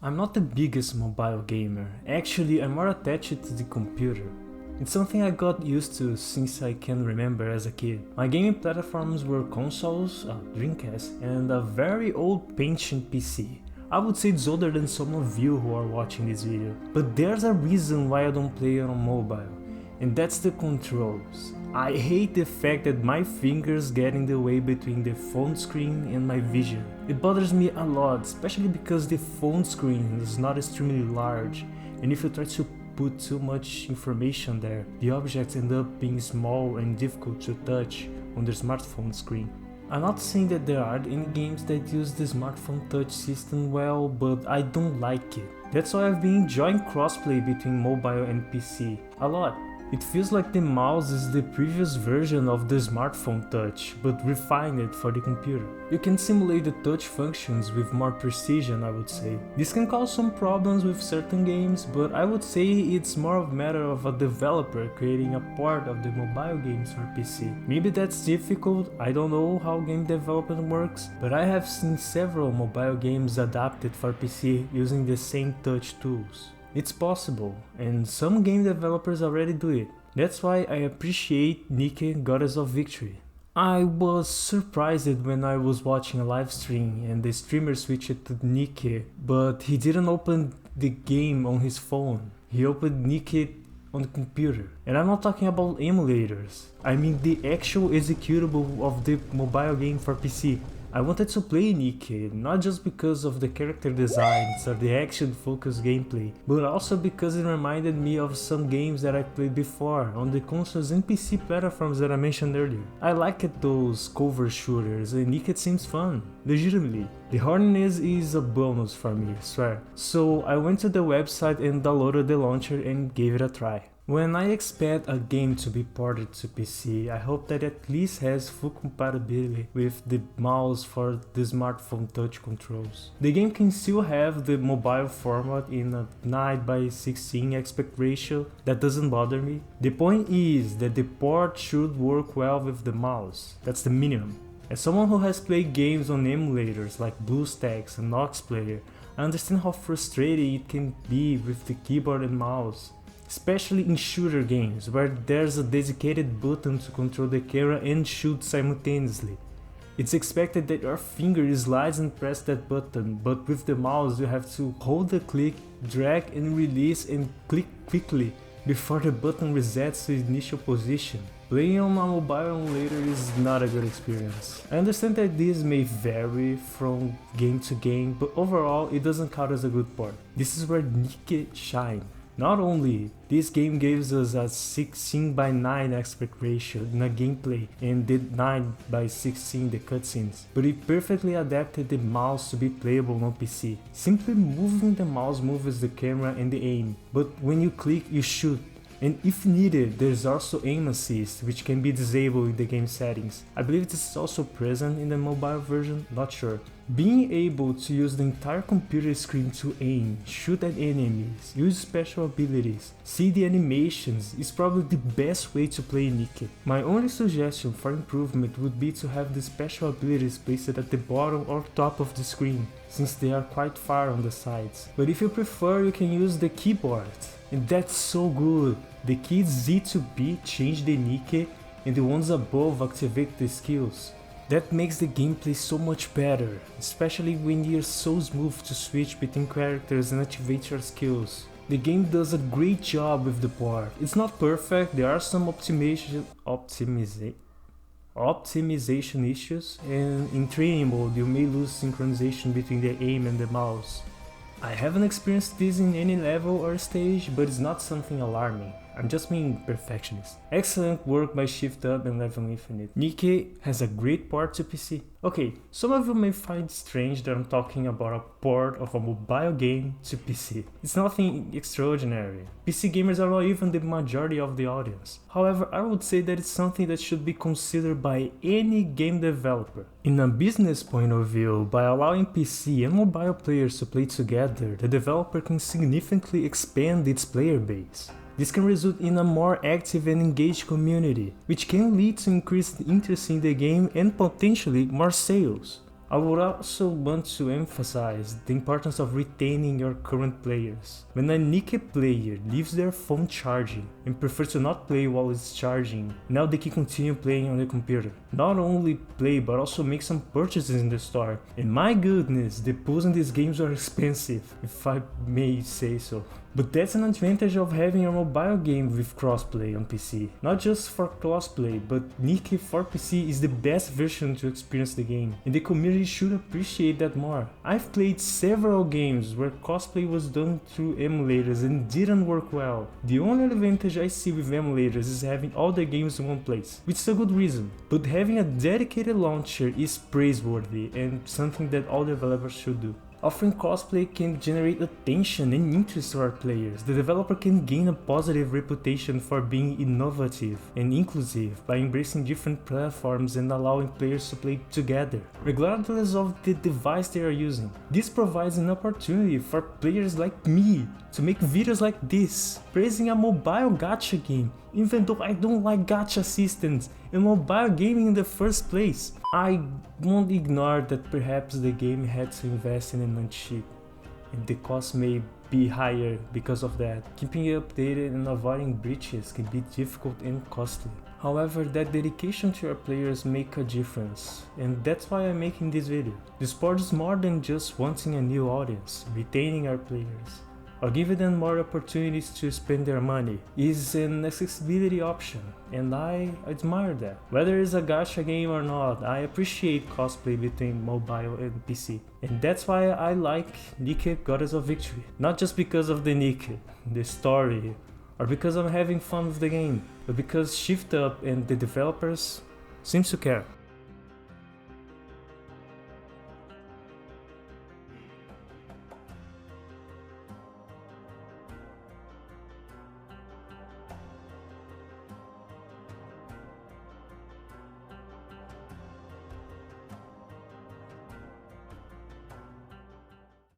I'm not the biggest mobile gamer, actually I'm more attached to the computer. It's something I got used to since I can remember as a kid. My gaming platforms were consoles, a Dreamcast, and a very old Pentium PC. I would say it's older than some of you who are watching this video, but there's a reason why I don't play on mobile, and that's the controls. I hate the fact that my fingers get in the way between the phone screen and my vision. It bothers me a lot, especially because the phone screen is not extremely large, and if you try to put too much information there, the objects end up being small and difficult to touch on the smartphone screen. I'm not saying that there aren't any games that use the smartphone touch system well, but I don't like it. That's why I've been enjoying crossplay between mobile and PC a lot. It feels like the mouse is the previous version of the smartphone touch, but refined for the computer. You can simulate the touch functions with more precision, I would say. This can cause some problems with certain games, but I would say it's more of a matter of a developer creating a port of the mobile games for PC. Maybe that's difficult, I don't know how game development works, but I have seen several mobile games adapted for PC using the same touch tools. It's possible, and some game developers already do it. That's why I appreciate Nikke Goddess of Victory. I was surprised when I was watching a live stream and the streamer switched to Nikke, but he didn't open the game on his phone. He opened Nikke on the computer. And I'm not talking about emulators. I mean the actual executable of the mobile game for PC. I wanted to play Nikke, not just because of the character designs or the action-focused gameplay, but also because it reminded me of some games that I played before on the consoles and PC platforms that I mentioned earlier. I liked those cover shooters and Nikke seems fun, legitimately. The horniness is a bonus for me, I swear. So I went to the website and downloaded the launcher and gave it a try. When I expect a game to be ported to PC, I hope that it at least has full compatibility with the mouse for the smartphone touch controls. The game can still have the mobile format in a 9:16 aspect ratio, that doesn't bother me. The point is that the port should work well with the mouse, that's the minimum. As someone who has played games on emulators like BlueStacks and Noxplayer, I understand how frustrating it can be with the keyboard and mouse. Especially in shooter games, where there's a dedicated button to control the camera and shoot simultaneously. It's expected that your finger slides and press that button, but with the mouse you have to hold the click, drag and release and click quickly before the button resets to its initial position. Playing on a mobile emulator is not a good experience. I understand that this may vary from game to game, but overall it doesn't count as a good port. This is where Nikke shines. Not only, this game gives us a 16:9 aspect ratio in a gameplay and did 9:16 the cutscenes, but it perfectly adapted the mouse to be playable on PC. Simply moving the mouse moves the camera and the aim, but when you click you shoot. And if needed, there's also aim assist, which can be disabled in the game settings. I believe this is also present in the mobile version, not sure. Being able to use the entire computer screen to aim, shoot at enemies, use special abilities, see the animations is probably the best way to play Nikke. My only suggestion for improvement would be to have the special abilities placed at the bottom or top of the screen, since they are quite far on the sides. But if you prefer, you can use the keyboard. And that's so good. The keys Z to B change the Nikke and the ones above activate the skills. That makes the gameplay so much better, especially when you're so smooth to switch between characters and activate your skills. The game does a great job with the port. It's not perfect, there are some optimization issues, and in training mode you may lose synchronization between the aim and the mouse. I haven't experienced this in any level or stage, but it's not something alarming. I'm just being perfectionist. Excellent work by Shift Up and Level Infinite. Nikke has a great port to PC. Okay, some of you may find it strange that I'm talking about a port of a mobile game to PC. It's nothing extraordinary. PC gamers are not even the majority of the audience. However, I would say that it's something that should be considered by any game developer. In a business point of view, by allowing PC and mobile players to play together, the developer can significantly expand its player base. This can result in a more active and engaged community, which can lead to increased interest in the game and potentially more sales. I would also want to emphasize the importance of retaining your current players. When a Nikke player leaves their phone charging and prefers to not play while it's charging, now they can continue playing on the computer. Not only play but also make some purchases in the store. And my goodness, the pools in these games are expensive, if I may say so. But that's an advantage of having a mobile game with crossplay on PC. Not just for crossplay, but Nikke for PC is the best version to experience the game, and the community should appreciate that more. I've played several games where crossplay was done through emulators and didn't work well. The only advantage I see with emulators is having all the games in one place, which is a good reason. But having a dedicated launcher is praiseworthy and something that all developers should do. Offering crossplay can generate attention and interest to our players. The developer can gain a positive reputation for being innovative and inclusive by embracing different platforms and allowing players to play together, regardless of the device they are using. This provides an opportunity for players like me to make videos like this, praising a mobile gacha game, even though I don't like gacha systems and mobile gaming in the first place. I won't ignore that perhaps the game had to invest in a non-chip, and the cost may be higher because of that. Keeping it updated and avoiding breaches can be difficult and costly. However, that dedication to your players make a difference, and that's why I'm making this video. The sport is more than just wanting a new audience. Retaining our players or giving them more opportunities to spend their money is an accessibility option, and I admire that. Whether it's a gacha game or not, I appreciate cosplay between mobile and PC. And that's why I like Nikke Goddess of Victory. Not just because of the Nikke, the story, or because I'm having fun with the game, but because Shift Up and the developers seems to care.